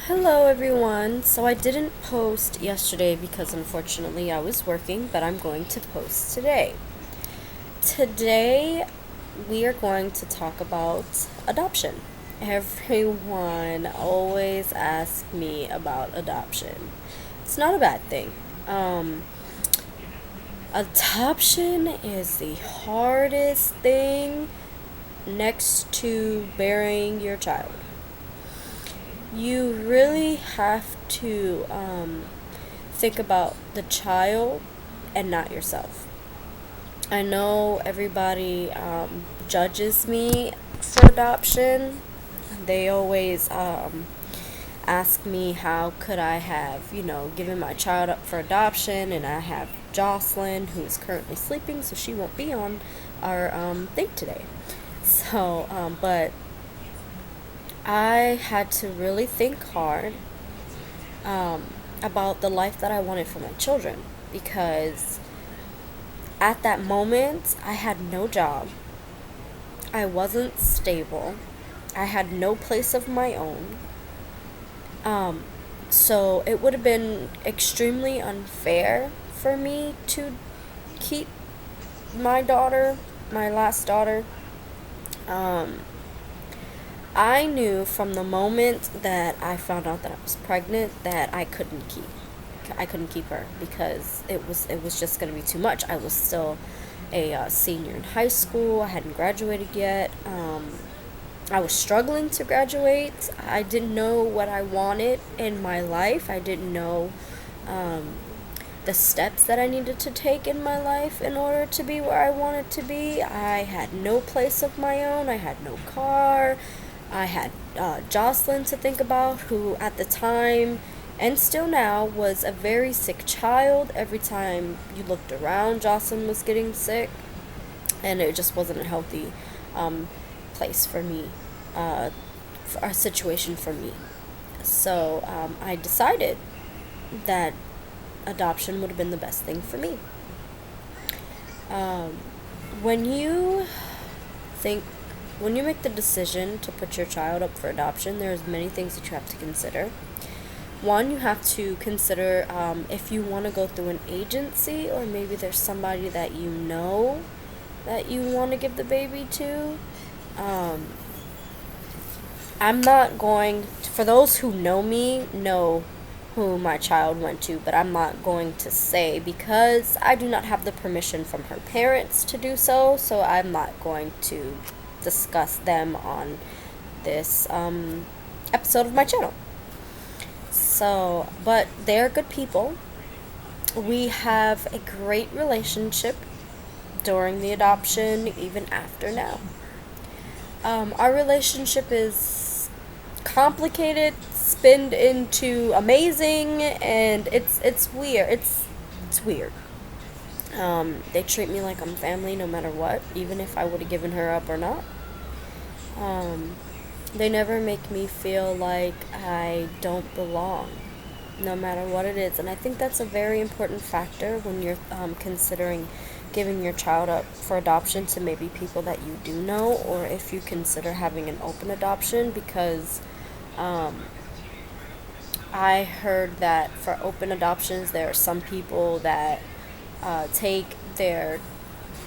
Hello everyone. So I didn't post yesterday because unfortunately I was working, but I'm going to post today. Today we are going to talk about adoption. Everyone always asks me about adoption. It's not a bad thing. Um, Adoption is the hardest thing next to burying your child. You really have to think about the child and not yourself. I know everybody judges me for adoption. They always ask me how could I have, given my child up for adoption, and I have Jocelyn who is currently sleeping, so she won't be on our thing today. But I had to really think hard um, about the life that I wanted for my children because at that moment I had no job, I wasn't stable, I had no place of my own. Um, so it would have been extremely unfair for me to keep my daughter, my last daughter. Um, I knew from the moment that I found out that I was pregnant that I couldn't keep her because it was just going to be too much. I was still a senior in high school. I hadn't graduated yet. I was struggling to graduate. I didn't know what I wanted in my life. I didn't know um, the steps that I needed to take in my life in order to be where I wanted to be. I had no place of my own. I had no car. I had Jocelyn to think about, who at the time and still now was a very sick child. Every time you looked around, Jocelyn was getting sick, and it just wasn't a healthy um, place for me, for a situation for me. So I decided that adoption would have been the best thing for me. Um, when you think when you make the decision to put your child up for adoption, there's many things that you have to consider. One, you have to consider if you want to go through an agency, or maybe there's somebody that you know that you want to give the baby to. Um, I'm not going to, for those who know me, know who my child went to, but I'm not going to say because I do not have the permission from her parents to do so, so I'm not going to discuss them on this episode of my channel. So, but they're good people. We have a great relationship during the adoption, even after now. Our relationship is complicated, spinned into amazing, and it's weird. It's weird. They treat me like I'm family no matter what, even if I would have given her up or not. Um, they never make me feel like I don't belong, no matter what it is. And I think that's a very important factor when you're considering giving your child up for adoption to maybe people that you do know, or if you consider having an open adoption, because um, I heard that for open adoptions, there are some people that take their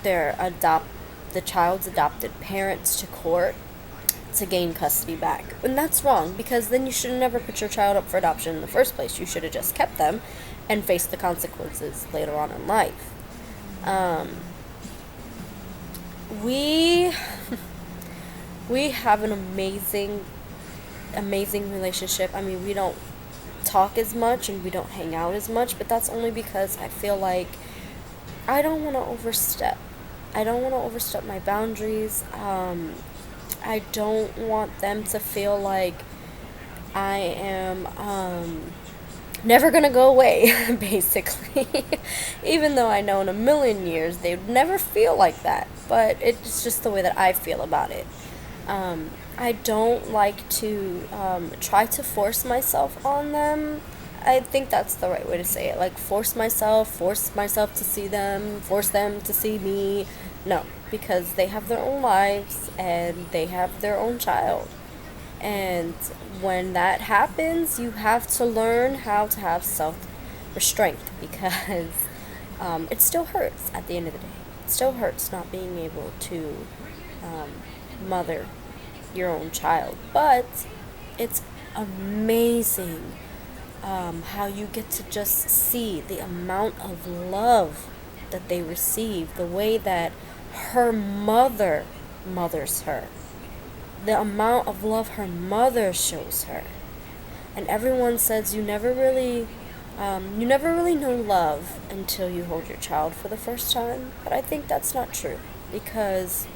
the child's adopted parents to court to gain custody back. And that's wrong, because then you should have never put your child up for adoption in the first place. You should have just kept them and faced the consequences later on in life. Um, we we have an amazing relationship. I mean, we don't talk as much and we don't hang out as much, but that's only because I feel like I don't want to overstep. I don't want to overstep my boundaries. I don't want them to feel like I am never gonna go away, basically. Even though I know in a million years they would never feel like that, but it's just the way that I feel about it. I don't like to try to force myself on them. I think that's the right way to say it. Like, force myself to see them, force them to see me. No, because they have their own lives and they have their own child. And when that happens, you have to learn how to have self restraint because it still hurts at the end of the day. It still hurts not being able to um, mother your own child. But it's amazing how you get to just see the amount of love that they receive, the way that her mother mothers her, the amount of love her mother shows her. And everyone says you never really know love until you hold your child for the first time. But I think that's not true because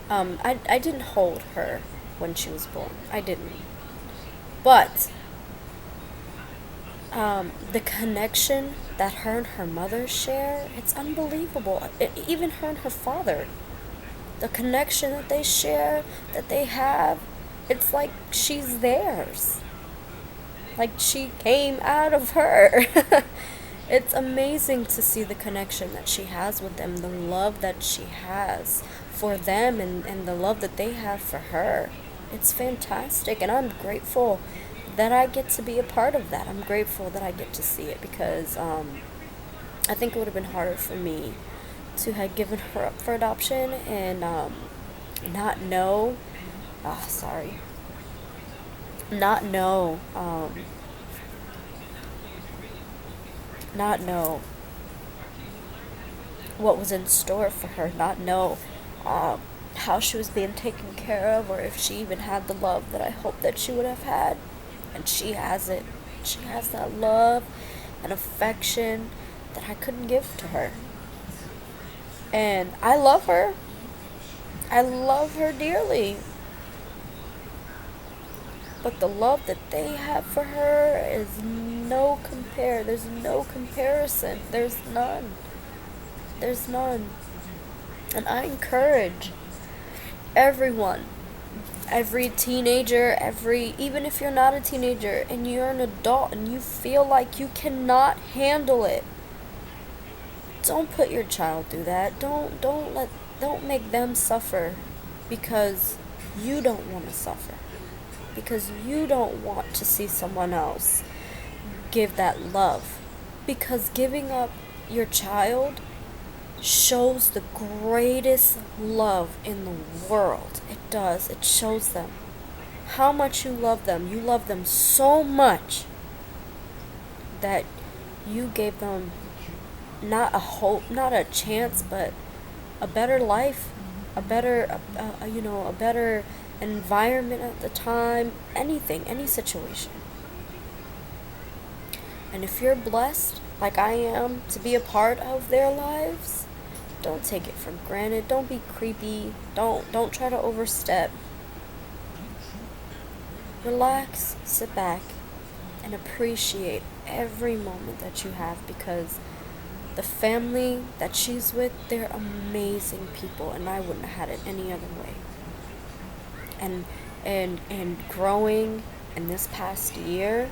I didn't hold her when she was born. I didn't. But the connection that her and her mother share, it's unbelievable. Even her and her father, the connection that they share, that they have, it's like she's theirs. Like she came out of her. It's amazing to see the connection that she has with them, the love that she has for them, and the love that they have for her. It's fantastic, and I'm grateful that I get to be a part of that. I'm grateful that I get to see it because I think it would have been harder for me to have given her up for adoption and not know, sorry, not know, not know what was in store for her, not know how she was being taken care of, or if she even had the love that I hoped that she would have had. And she has it. She has that love and affection that I couldn't give to her. And I love her. I love her dearly. But the love that they have for her is no compare. There's no comparison. There's none. There's none. And I encourage everyone, every teenager, even if you're not a teenager and you're an adult and you feel like you cannot handle it, don't put your child through that. Don't make them suffer because you don't want to suffer. Because you don't want to see someone else give that love. Because giving up your child shows the greatest love in the world. It does. It shows them how much you love them. You love them so much that you gave them not a hope, not a chance, but a better life, a better, a better environment at the time, anything, any situation. And if you're blessed, like I am, to be a part of their lives, don't take it for granted. Don't be creepy. Don't try to overstep. Relax, sit back, and appreciate every moment that you have because the family that she's with, they're amazing people, and I wouldn't have had it any other way. And growing in this past year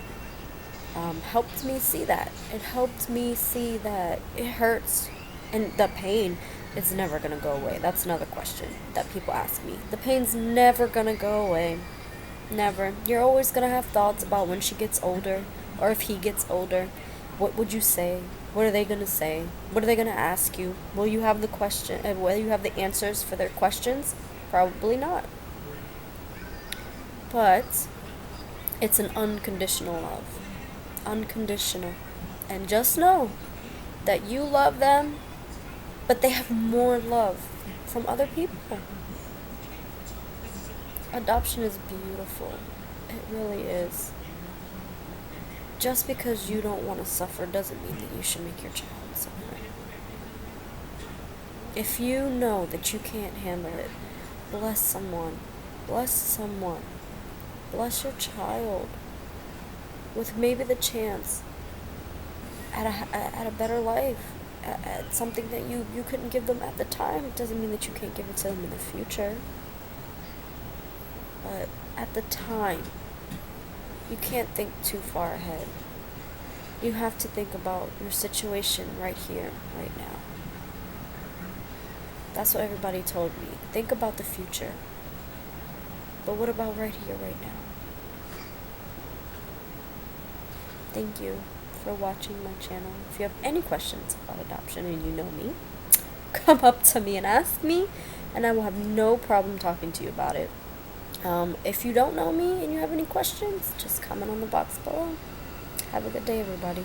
helped me see that. It helped me see that it hurts, and the pain is never gonna go away. That's another question that people ask me. The pain's never gonna go away. Never. You're always gonna have thoughts about when she gets older, or if he gets older. What would you say? What are they gonna say? What are they gonna ask you? Will you have the question? Will you have the answers for their questions? Probably not. But it's an unconditional love. Unconditional. And just know that you love them, but they have more love from other people. Adoption is beautiful. It really is. Just because you don't want to suffer doesn't mean that you should make your child suffer. If you know that you can't handle it, bless someone. Bless someone. Bless your child with maybe the chance at a better life, at something that you couldn't give them at the time. It doesn't mean that you can't give it to them in the future. But at the time, you can't think too far ahead. You have to think about your situation right here, right now. That's what everybody told me. Think about the future. But what about right here, right now? Thank you for watching my channel. If you have any questions about adoption and you know me, come up to me and ask me, and I will have no problem talking to you about it. If you don't know me and you have any questions, just comment on the box below. Have a good day, everybody.